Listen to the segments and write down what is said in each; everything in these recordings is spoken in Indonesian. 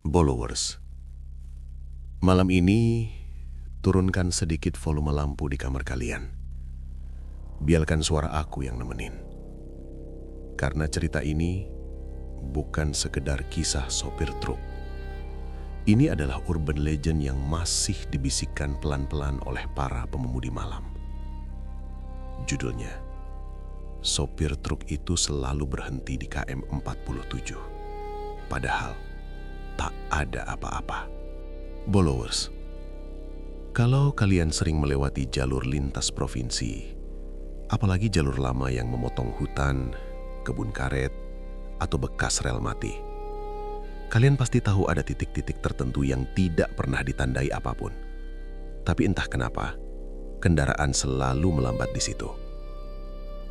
Followers, malam ini turunkan sedikit volume lampu di kamar kalian. Biarkan suara aku yang nemenin. Karena cerita ini bukan sekedar kisah sopir truk. Ini adalah urban legend yang masih dibisikkan pelan-pelan oleh para pengemudi malam. Judulnya, sopir truk itu selalu berhenti di KM 47. Padahal tak ada apa-apa. Followers, kalau kalian sering melewati jalur lintas provinsi, apalagi jalur lama yang memotong hutan, kebun karet, atau bekas rel mati, kalian pasti tahu ada titik-titik tertentu yang tidak pernah ditandai apapun. Tapi entah kenapa, kendaraan selalu melambat di situ.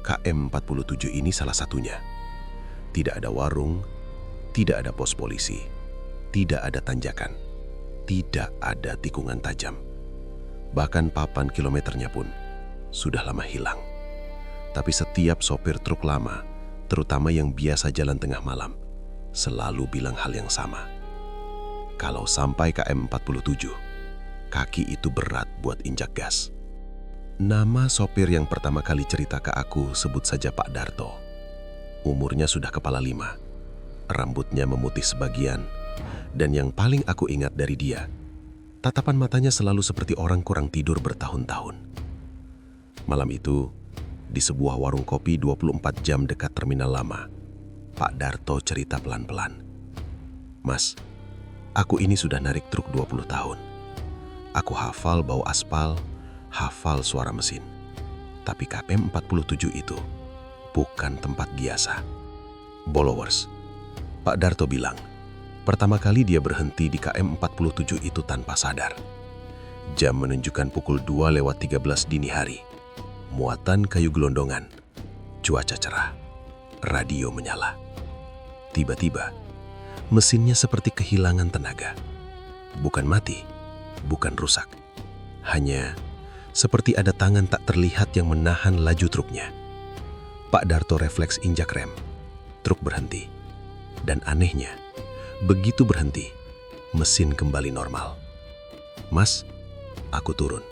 KM 47 ini salah satunya. Tidak ada warung, tidak ada pos polisi, tidak ada tanjakan, tidak ada tikungan tajam. Bahkan papan kilometernya pun sudah lama hilang. Tapi setiap sopir truk lama, terutama yang biasa jalan tengah malam, selalu bilang hal yang sama. Kalau sampai KM 47, kaki itu berat buat injak gas. Nama sopir yang pertama kali cerita ke aku sebut saja Pak Darto. Umurnya sudah kepala 5, rambutnya memutih sebagian, dan yang paling aku ingat dari dia, tatapan matanya selalu seperti orang kurang tidur bertahun-tahun. Malam itu, di sebuah warung kopi 24 jam dekat terminal lama, Pak Darto cerita pelan-pelan. "Mas, aku ini sudah narik truk 20 tahun. Aku hafal bau aspal, hafal suara mesin. Tapi KM 47 itu bukan tempat biasa." Followers, Pak Darto bilang, pertama kali dia berhenti di KM 47 itu tanpa sadar. Jam menunjukkan pukul 2:13 dini hari. Muatan kayu gelondongan. Cuaca cerah. Radio menyala. Tiba-tiba, mesinnya seperti kehilangan tenaga. Bukan mati, bukan rusak. Hanya seperti ada tangan tak terlihat yang menahan laju truknya. Pak Darto refleks injak rem. Truk berhenti. Dan anehnya, begitu berhenti, mesin kembali normal. "Mas, aku turun.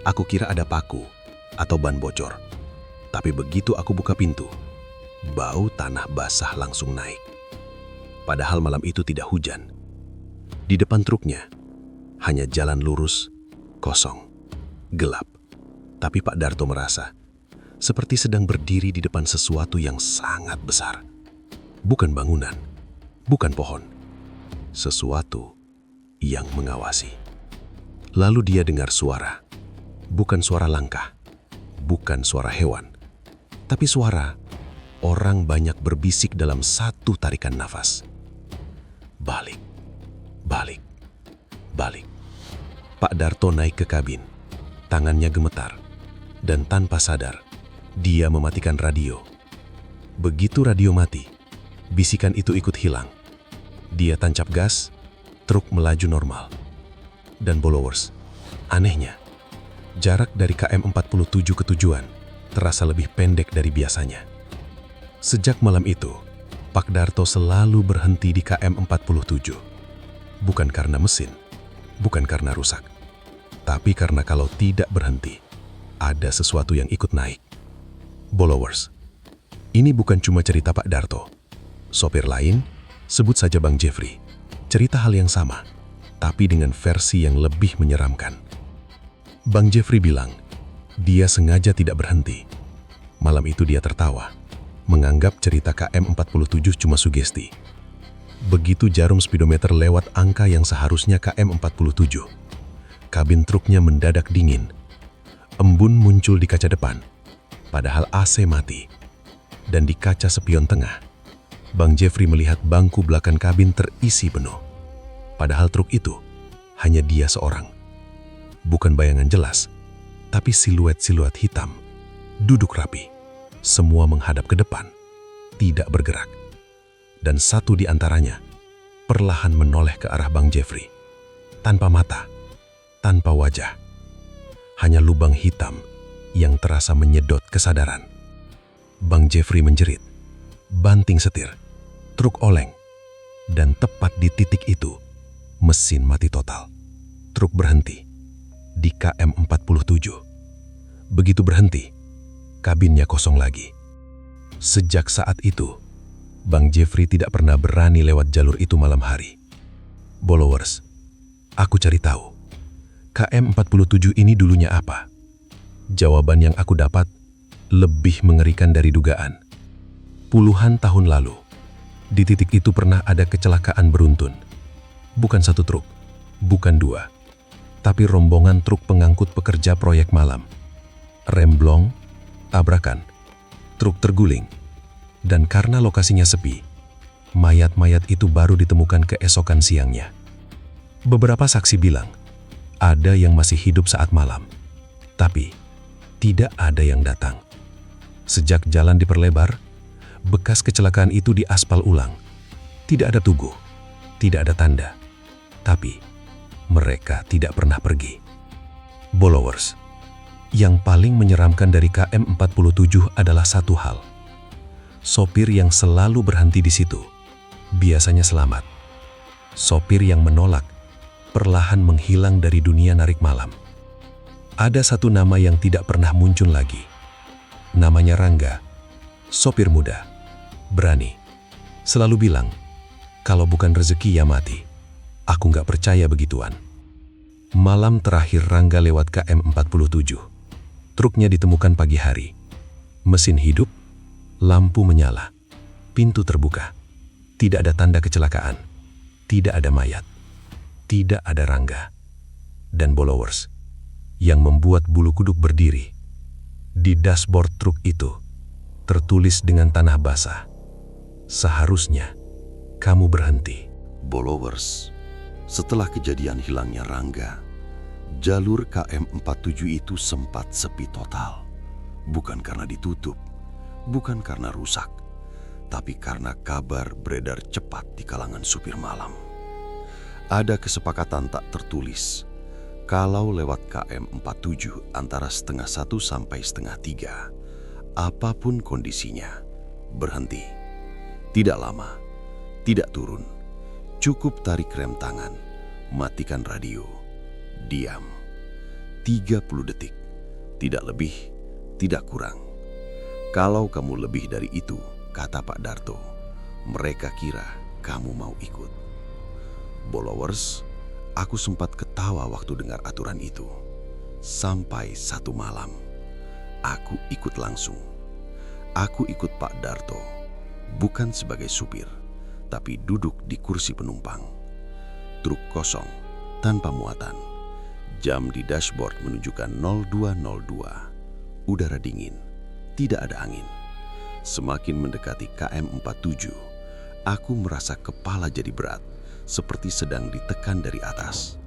Aku kira ada paku atau ban bocor. Tapi begitu aku buka pintu, bau tanah basah langsung naik." Padahal malam itu tidak hujan. Di depan truknya, hanya jalan lurus, kosong, gelap. Tapi Pak Darto merasa seperti sedang berdiri di depan sesuatu yang sangat besar. Bukan bangunan, bukan pohon. Sesuatu yang mengawasi. Lalu dia dengar suara. Bukan suara langkah, bukan suara hewan, tapi suara orang banyak berbisik dalam satu tarikan nafas. Balik, balik, balik. Pak Darto naik ke kabin. Tangannya gemetar, dan tanpa sadar, dia mematikan radio. Begitu radio mati, bisikan itu ikut hilang. Dia tancap gas, truk melaju normal. Dan followers, anehnya, jarak dari KM 47 ke tujuan terasa lebih pendek dari biasanya. Sejak malam itu, Pak Darto selalu berhenti di KM 47. Bukan karena mesin, bukan karena rusak, tapi karena kalau tidak berhenti, ada sesuatu yang ikut naik. Followers, ini bukan cuma cerita Pak Darto. Sopir lain, sebut saja Bang Jeffrey, cerita hal yang sama, tapi dengan versi yang lebih menyeramkan. Bang Jeffrey bilang, dia sengaja tidak berhenti. Malam itu dia tertawa, menganggap cerita KM 47 cuma sugesti. Begitu jarum speedometer lewat angka yang seharusnya KM 47, kabin truknya mendadak dingin. Embun muncul di kaca depan, padahal AC mati. Dan di kaca spion tengah, Bang Jeffrey melihat bangku belakang kabin terisi penuh. Padahal truk itu hanya dia seorang. Bukan bayangan jelas, tapi siluet-siluet hitam. Duduk rapi, semua menghadap ke depan, tidak bergerak. Dan satu di antaranya perlahan menoleh ke arah Bang Jeffrey. Tanpa mata, tanpa wajah. Hanya lubang hitam yang terasa menyedot kesadaran. Bang Jeffrey menjerit. Banting setir. Truk oleng. Dan tepat di titik itu, mesin mati total. Truk berhenti di KM 47. Begitu berhenti, kabinnya kosong lagi. Sejak saat itu, Bang Jeffrey tidak pernah berani lewat jalur itu malam hari. Followers, aku cari tahu, KM 47 ini dulunya apa? Jawaban yang aku dapat lebih mengerikan dari dugaan. Puluhan tahun lalu, di titik itu pernah ada kecelakaan beruntun. Bukan satu truk, bukan dua, tapi rombongan truk pengangkut pekerja proyek malam. Remblong, tabrakan, truk terguling, dan karena lokasinya sepi, mayat-mayat itu baru ditemukan keesokan siangnya. Beberapa saksi bilang, ada yang masih hidup saat malam, tapi tidak ada yang datang. Sejak jalan diperlebar, bekas kecelakaan itu diaspal ulang. Tidak ada tugu, tidak ada tanda, tapi mereka tidak pernah pergi. Followers, yang paling menyeramkan dari KM 47 adalah satu hal. Sopir yang selalu berhenti di situ biasanya selamat. Sopir yang menolak perlahan menghilang dari dunia narik malam. Ada satu nama yang tidak pernah muncul lagi. Namanya Rangga, sopir muda, berani. Selalu bilang, kalau bukan rezeki ya mati. Aku nggak percaya begituan. Malam terakhir Rangga lewat KM 47. Truknya ditemukan pagi hari. Mesin hidup, lampu menyala, pintu terbuka. Tidak ada tanda kecelakaan, tidak ada mayat, tidak ada Rangga. Dan followers, yang membuat bulu kuduk berdiri, di dashboard truk itu tertulis dengan tanah basah, seharusnya kamu berhenti. Followers, setelah kejadian hilangnya Rangga, jalur KM 47 itu sempat sepi total. Bukan karena ditutup, bukan karena rusak, tapi karena kabar beredar cepat di kalangan supir malam. Ada kesepakatan tak tertulis, kalau lewat KM 47 antara 2:30 sampai 2:30, apapun kondisinya, berhenti. Tidak lama, tidak turun, cukup tarik rem tangan, matikan radio, diam. 30 detik, tidak lebih, tidak kurang. Kalau kamu lebih dari itu, kata Pak Darto, mereka kira kamu mau ikut. Followers, aku sempat ketawa waktu dengar aturan itu. Sampai satu malam, aku ikut langsung. Aku ikut Pak Darto, bukan sebagai supir, tapi duduk di kursi penumpang. Truk kosong, tanpa muatan. Jam di dashboard menunjukkan 0202. Udara dingin, tidak ada angin. Semakin mendekati KM 47, aku merasa kepala jadi berat, seperti sedang ditekan dari atas.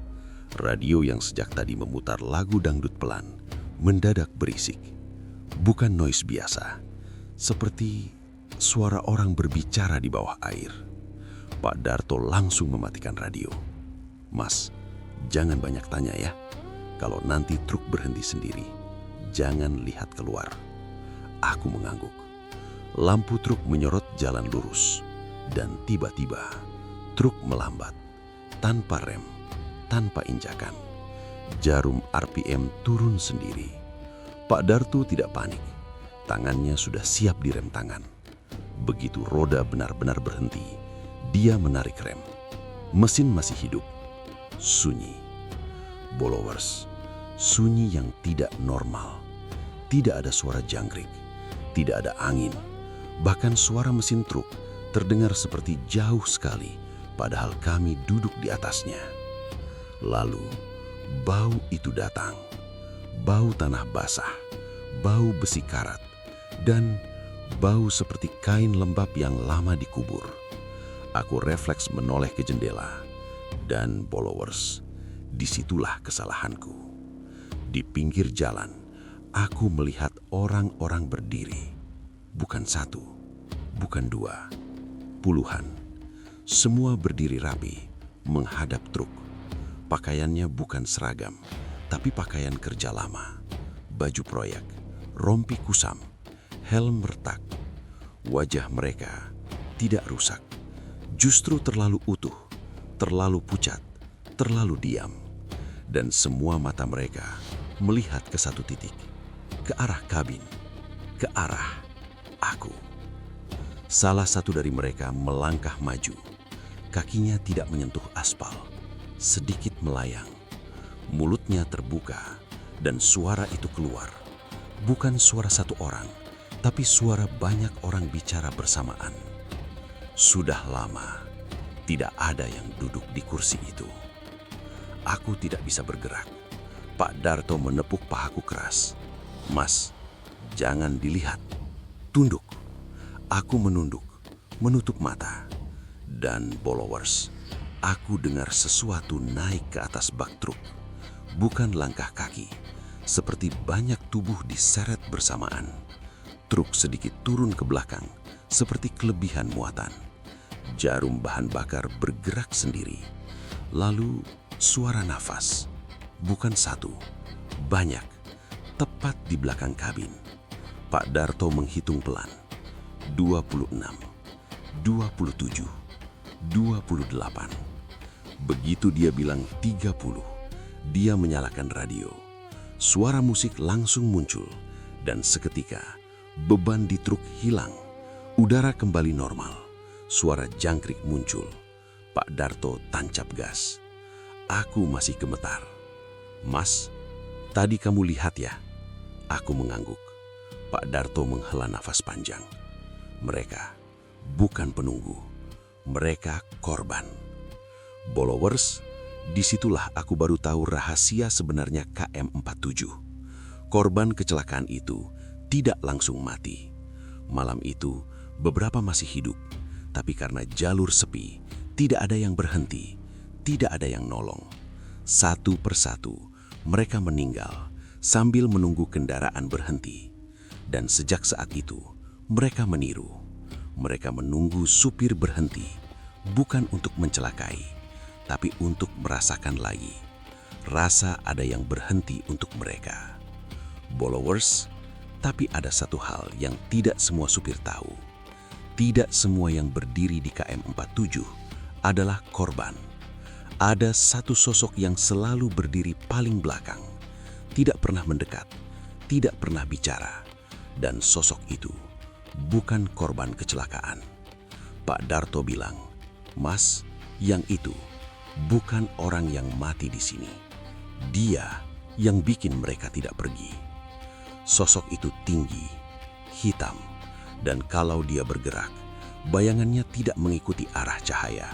Radio yang sejak tadi memutar lagu dangdut pelan, mendadak berisik. Bukan noise biasa, seperti suara orang berbicara di bawah air. Pak Darto langsung mematikan radio. Mas, jangan banyak tanya ya. Kalau nanti truk berhenti sendiri, jangan lihat keluar. Aku mengangguk. Lampu truk menyorot jalan lurus. Dan tiba-tiba, truk melambat. Tanpa rem, tanpa injakan. Jarum RPM turun sendiri. Pak Darto tidak panik. Tangannya sudah siap di rem tangan. Begitu roda benar-benar berhenti, dia menarik rem. Mesin masih hidup. Sunyi. Followers, sunyi yang tidak normal. Tidak ada suara jangkrik, tidak ada angin. Bahkan suara mesin truk terdengar seperti jauh sekali, padahal kami duduk di atasnya. Lalu, bau itu datang. Bau tanah basah, bau besi karat, dan bau seperti kain lembab yang lama dikubur. Aku refleks menoleh ke jendela. Dan followers, disitulah kesalahanku. Di pinggir jalan, aku melihat orang-orang berdiri. Bukan satu, bukan dua, puluhan. Semua berdiri rapi, menghadap truk. Pakaiannya bukan seragam, tapi pakaian kerja lama. Baju proyek, rompi kusam, helm retak. Wajah mereka tidak rusak, justru terlalu utuh, terlalu pucat, terlalu diam. Dan semua mata mereka melihat ke satu titik, ke arah kabin, ke arah aku. Salah satu dari mereka melangkah maju. Kakinya tidak menyentuh aspal, sedikit melayang. Mulutnya terbuka dan suara itu keluar. Bukan suara satu orang, tapi suara banyak orang bicara bersamaan. Sudah lama tidak ada yang duduk di kursi itu. Aku tidak bisa bergerak. Pak Darto menepuk pahaku keras. "Mas, jangan dilihat. Tunduk." Aku menunduk, menutup mata. Dan followers, aku dengar sesuatu naik ke atas bak truk. Bukan langkah kaki, seperti banyak tubuh diseret bersamaan. Truk sedikit turun ke belakang, seperti kelebihan muatan. Jarum bahan bakar bergerak sendiri. Lalu suara nafas, bukan satu, banyak, tepat di belakang kabin. Pak Darto menghitung pelan. 26, 27, 28. Begitu dia bilang 30, dia menyalakan radio. Suara musik langsung muncul, dan seketika beban di truk hilang. Udara kembali normal. Suara jangkrik muncul. Pak Darto tancap gas. Aku masih gemetar. "Mas, tadi kamu lihat ya?" Aku mengangguk. Pak Darto menghela nafas panjang. Mereka bukan penunggu. Mereka korban. Followers, disitulah aku baru tahu rahasia sebenarnya KM47. Korban kecelakaan itu tidak langsung mati. Malam itu, beberapa masih hidup. Tapi karena jalur sepi, tidak ada yang berhenti, tidak ada yang nolong. Satu persatu, mereka meninggal sambil menunggu kendaraan berhenti. Dan sejak saat itu, mereka meniru. Mereka menunggu supir berhenti, bukan untuk mencelakai, tapi untuk merasakan lagi. Rasa ada yang berhenti untuk mereka. Followers, tapi ada satu hal yang tidak semua supir tahu. Tidak semua yang berdiri di KM47 adalah korban. Ada satu sosok yang selalu berdiri paling belakang, tidak pernah mendekat, tidak pernah bicara. Dan sosok itu bukan korban kecelakaan. Pak Darto bilang, "Mas, yang itu bukan orang yang mati di sini. Dia yang bikin mereka tidak pergi." Sosok itu tinggi, hitam, dan kalau dia bergerak, bayangannya tidak mengikuti arah cahaya.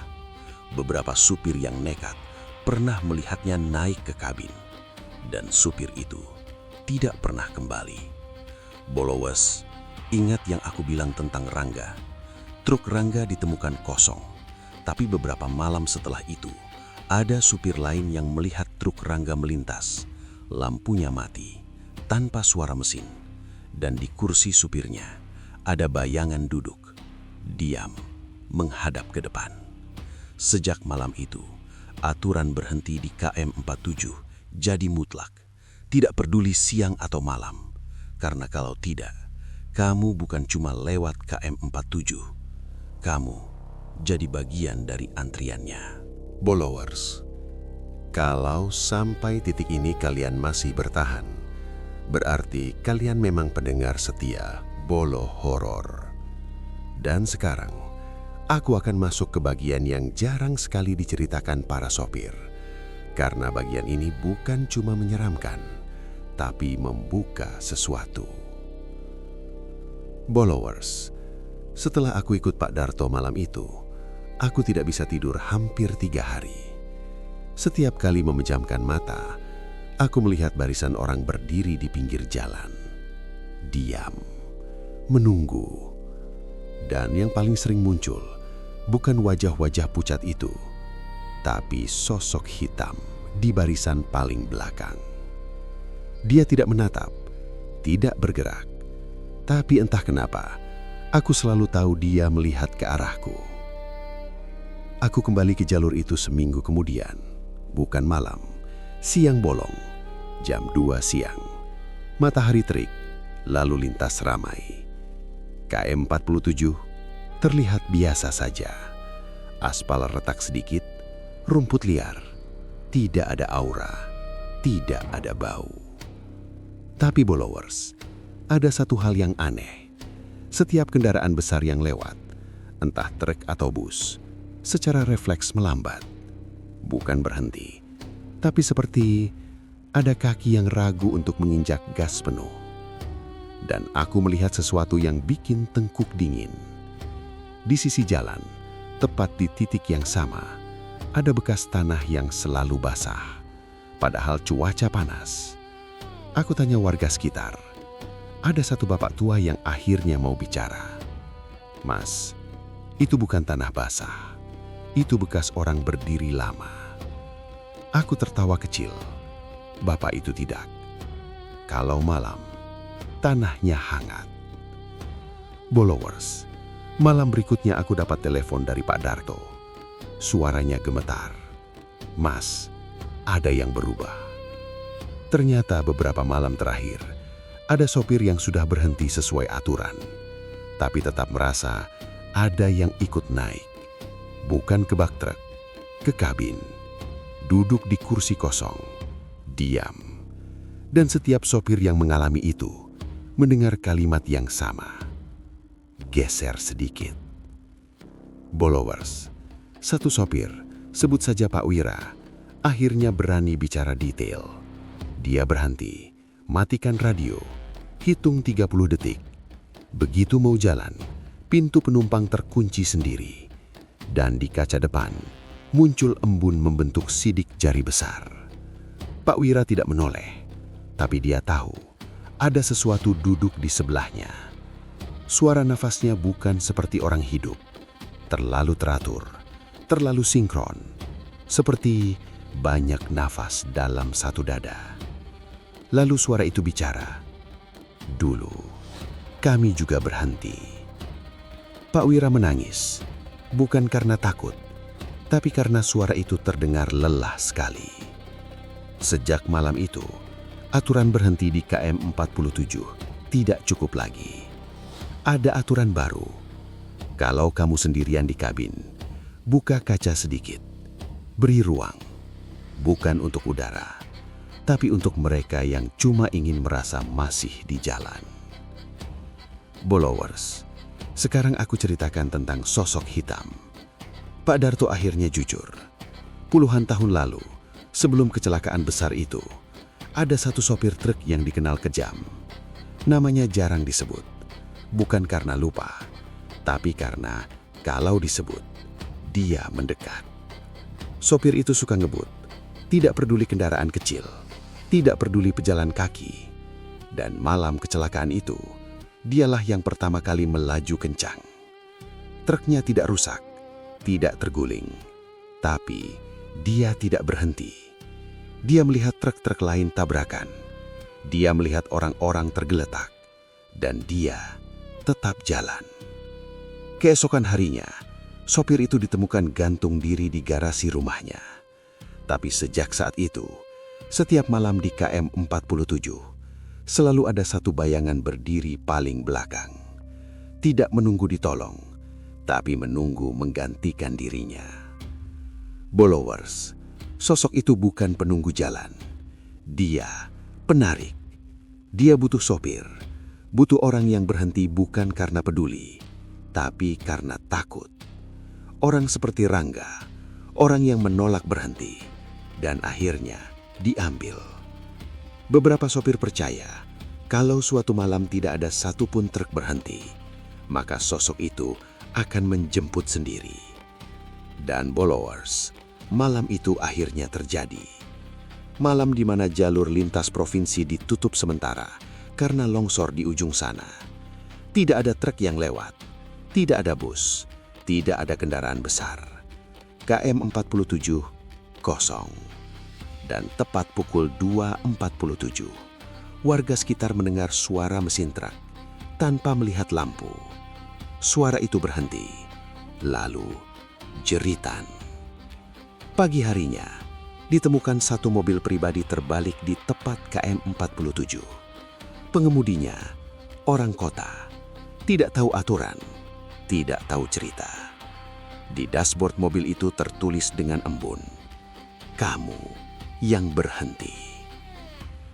Beberapa supir yang nekat pernah melihatnya naik ke kabin, dan supir itu tidak pernah kembali. Followers, ingat yang aku bilang tentang Rangga. Truk Rangga ditemukan kosong, tapi beberapa malam setelah itu, ada supir lain yang melihat truk Rangga melintas. Lampunya mati, tanpa suara mesin, dan di kursi supirnya ada bayangan duduk, diam, menghadap ke depan. Sejak malam itu, aturan berhenti di KM47 jadi mutlak, tidak peduli siang atau malam. Karena kalau tidak, kamu bukan cuma lewat KM47, kamu jadi bagian dari antriannya. Followers, kalau sampai titik ini kalian masih bertahan, berarti kalian memang pendengar setia Bolo Horor. Dan sekarang, aku akan masuk ke bagian yang jarang sekali diceritakan para sopir. Karena bagian ini bukan cuma menyeramkan, tapi membuka sesuatu. Followers, setelah aku ikut Pak Darto malam itu, aku tidak bisa tidur hampir 3 hari. Setiap kali memejamkan mata, aku melihat barisan orang berdiri di pinggir jalan. Diam, menunggu. Dan yang paling sering muncul, bukan wajah-wajah pucat itu, tapi sosok hitam di barisan paling belakang. Dia tidak menatap, tidak bergerak. Tapi entah kenapa, aku selalu tahu dia melihat ke arahku. Aku kembali ke jalur itu seminggu kemudian. Bukan malam, siang bolong, jam 2 siang. Matahari terik, lalu lintas ramai. KM47 terlihat biasa saja. Aspal retak sedikit, rumput liar, tidak ada aura, tidak ada bau. Tapi Bolowers, ada satu hal yang aneh. Setiap kendaraan besar yang lewat, entah truk atau bus, secara refleks melambat. Bukan berhenti, tapi seperti ada kaki yang ragu untuk menginjak gas penuh. Dan aku melihat sesuatu yang bikin tengkuk dingin. Di sisi jalan, tepat di titik yang sama, ada bekas tanah yang selalu basah. Padahal cuaca panas. Aku tanya warga sekitar. Ada satu bapak tua yang akhirnya mau bicara. "Mas, itu bukan tanah basah. Itu bekas orang berdiri lama." Aku tertawa kecil. Bapak itu tidak. Kalau malam, tanahnya hangat. Bolowers, malam berikutnya aku dapat telepon dari Pak Darto. Suaranya gemetar. "Mas, ada yang berubah." Ternyata beberapa malam terakhir, ada sopir yang sudah berhenti sesuai aturan, tapi tetap merasa ada yang ikut naik. Bukan ke bak truk, ke kabin. Duduk di kursi kosong, diam. Dan setiap sopir yang mengalami itu mendengar kalimat yang sama. Geser sedikit. Bolowers, satu sopir, sebut saja Pak Wira, akhirnya berani bicara detail. Dia berhenti, matikan radio, hitung 30 detik. Begitu mau jalan, pintu penumpang terkunci sendiri. Dan di kaca depan, muncul embun membentuk sidik jari besar. Pak Wira tidak menoleh, tapi dia tahu ada sesuatu duduk di sebelahnya. Suara nafasnya bukan seperti orang hidup, terlalu teratur, terlalu sinkron, seperti banyak nafas dalam satu dada. Lalu suara itu bicara, "Dulu, kami juga berhenti." Pak Wira menangis, bukan karena takut, tapi karena suara itu terdengar lelah sekali. Sejak malam itu, aturan berhenti di KM 47 tidak cukup lagi. Ada aturan baru. Kalau kamu sendirian di kabin, buka kaca sedikit. Beri ruang, bukan untuk udara, tapi untuk mereka yang cuma ingin merasa masih di jalan. Bolowers, sekarang aku ceritakan tentang sosok hitam. Pak Darto akhirnya jujur. Puluhan tahun lalu, sebelum kecelakaan besar itu, ada satu sopir truk yang dikenal kejam. Namanya jarang disebut, bukan karena lupa, tapi karena kalau disebut, dia mendekat. Sopir itu suka ngebut, tidak peduli kendaraan kecil, tidak peduli pejalan kaki. Dan malam kecelakaan itu, dialah yang pertama kali melaju kencang. Truknya tidak rusak, tidak terguling, tapi dia tidak berhenti. Dia melihat truk-truk lain tabrakan. Dia melihat orang-orang tergeletak. Dan dia tetap jalan. Keesokan harinya, sopir itu ditemukan gantung diri di garasi rumahnya. Tapi sejak saat itu, setiap malam di KM 47, selalu ada satu bayangan berdiri paling belakang. Tidak menunggu ditolong, tapi menunggu menggantikan dirinya. Bolowers, sosok itu bukan penunggu jalan. Dia penarik. Dia butuh sopir, butuh orang yang berhenti bukan karena peduli, tapi karena takut. Orang seperti Rangga, orang yang menolak berhenti, dan akhirnya diambil. Beberapa sopir percaya, kalau suatu malam tidak ada satupun truk berhenti, maka sosok itu akan menjemput sendiri. Dan Bolowers, malam itu akhirnya terjadi. Malam di mana jalur lintas provinsi ditutup sementara karena longsor di ujung sana. Tidak ada truk yang lewat, tidak ada bus, tidak ada kendaraan besar. KM 47 kosong. Dan tepat pukul 2.47, warga sekitar mendengar suara mesin truk tanpa melihat lampu. Suara itu berhenti, lalu jeritan. Pagi harinya, ditemukan satu mobil pribadi terbalik di tepat KM 47. Pengemudinya, orang kota, tidak tahu aturan, tidak tahu cerita. Di dashboard mobil itu tertulis dengan embun, "Kamu yang berhenti."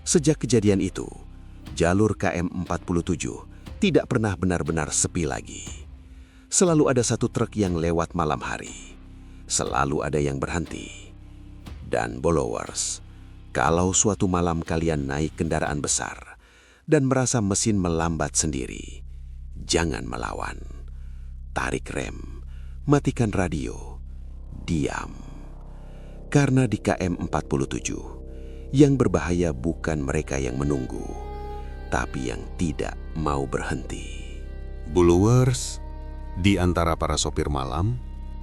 Sejak kejadian itu, jalur KM 47 tidak pernah benar-benar sepi lagi. Selalu ada satu truk yang lewat malam hari. Selalu ada yang berhenti. Dan followers, kalau suatu malam kalian naik kendaraan besar dan merasa mesin melambat sendiri, jangan melawan. Tarik rem, matikan radio, diam. Karena di KM 47, yang berbahaya bukan mereka yang menunggu, tapi yang tidak mau berhenti. Followers, di antara para sopir malam,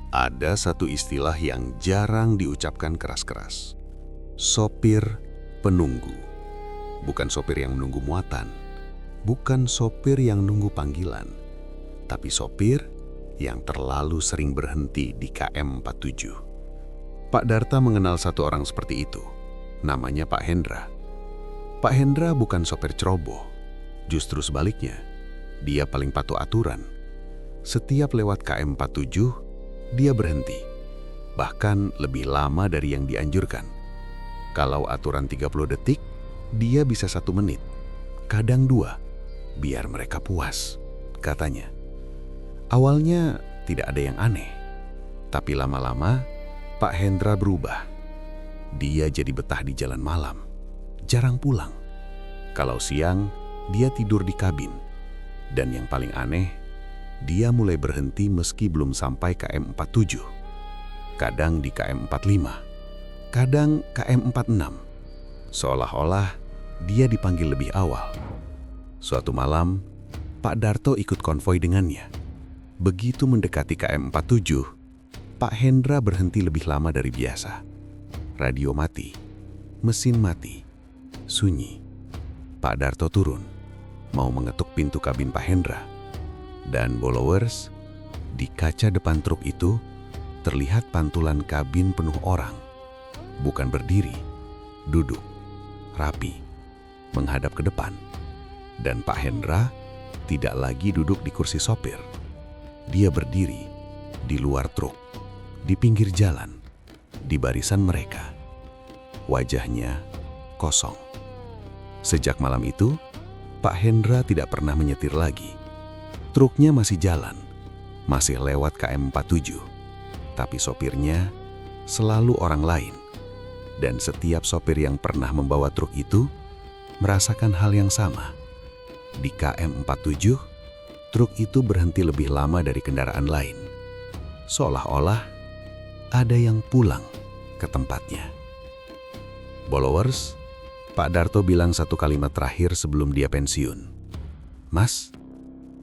ada satu istilah yang jarang diucapkan keras-keras. Sopir penunggu. Bukan sopir yang menunggu muatan, bukan sopir yang nunggu panggilan, tapi sopir yang terlalu sering berhenti di KM 47. Pak Darta mengenal satu orang seperti itu. Namanya Pak Hendra. Pak Hendra bukan sopir ceroboh. Justru sebaliknya, dia paling patuh aturan. Setiap lewat KM 47, dia berhenti. Bahkan lebih lama dari yang dianjurkan. Kalau aturan 30 detik, dia bisa 1 menit. Kadang 2, biar mereka puas, katanya. Awalnya tidak ada yang aneh. Tapi lama-lama, Pak Hendra berubah. Dia jadi betah di jalan malam. Jarang pulang. Kalau siang, dia tidur di kabin. Dan yang paling aneh, dia mulai berhenti meski belum sampai KM 47. Kadang di KM 45, kadang KM 46. Seolah-olah dia dipanggil lebih awal. Suatu malam, Pak Darto ikut konvoi dengannya. Begitu mendekati KM 47, Pak Hendra berhenti lebih lama dari biasa. Radio mati, mesin mati, sunyi. Pak Darto turun, mau mengetuk pintu kabin Pak Hendra. Dan followers, di kaca depan truk itu terlihat pantulan kabin penuh orang. Bukan berdiri, duduk, rapi, menghadap ke depan. Dan Pak Hendra tidak lagi duduk di kursi sopir. Dia berdiri di luar truk, di pinggir jalan, di barisan mereka. Wajahnya kosong. Sejak malam itu, Pak Hendra tidak pernah menyetir lagi. Truknya masih jalan, masih lewat KM 47. Tapi sopirnya selalu orang lain. Dan setiap sopir yang pernah membawa truk itu merasakan hal yang sama. Di KM 47, truk itu berhenti lebih lama dari kendaraan lain. Seolah-olah ada yang pulang ke tempatnya. Followers, Pak Darto bilang satu kalimat terakhir sebelum dia pensiun. "Mas,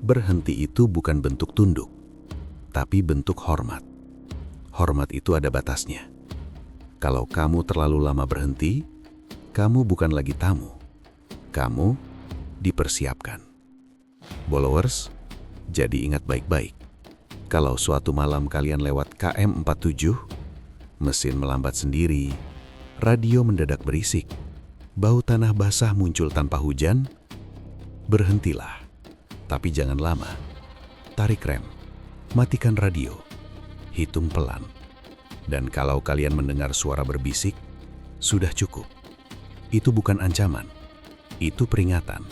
berhenti itu bukan bentuk tunduk, tapi bentuk hormat. Hormat itu ada batasnya. Kalau kamu terlalu lama berhenti, kamu bukan lagi tamu. Kamu dipersiapkan." Followers, jadi ingat baik-baik. Kalau suatu malam kalian lewat KM 47, mesin melambat sendiri, radio mendadak berisik, bau tanah basah muncul tanpa hujan, berhentilah. Tapi jangan lama. Tarik rem, matikan radio, hitung pelan. Dan kalau kalian mendengar suara berbisik, sudah cukup. Itu bukan ancaman, itu peringatan.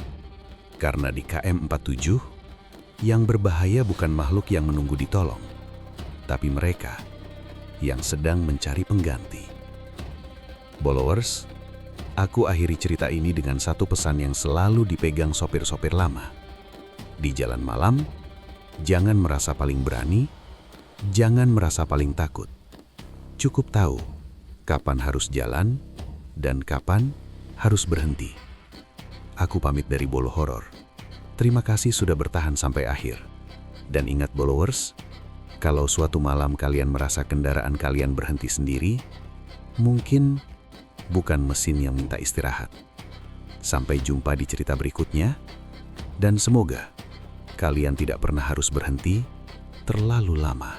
Karena di KM 47, yang berbahaya bukan makhluk yang menunggu ditolong, tapi mereka yang sedang mencari pengganti. Followers, aku akhiri cerita ini dengan satu pesan yang selalu dipegang sopir-sopir lama. Di jalan malam, jangan merasa paling berani, jangan merasa paling takut. Cukup tahu kapan harus jalan dan kapan harus berhenti. Aku pamit dari Bolo Horor. Terima kasih sudah bertahan sampai akhir. Dan ingat followers, kalau suatu malam kalian merasa kendaraan kalian berhenti sendiri, mungkin bukan mesin yang minta istirahat. Sampai jumpa di cerita berikutnya, dan semoga kalian tidak pernah harus berhenti terlalu lama.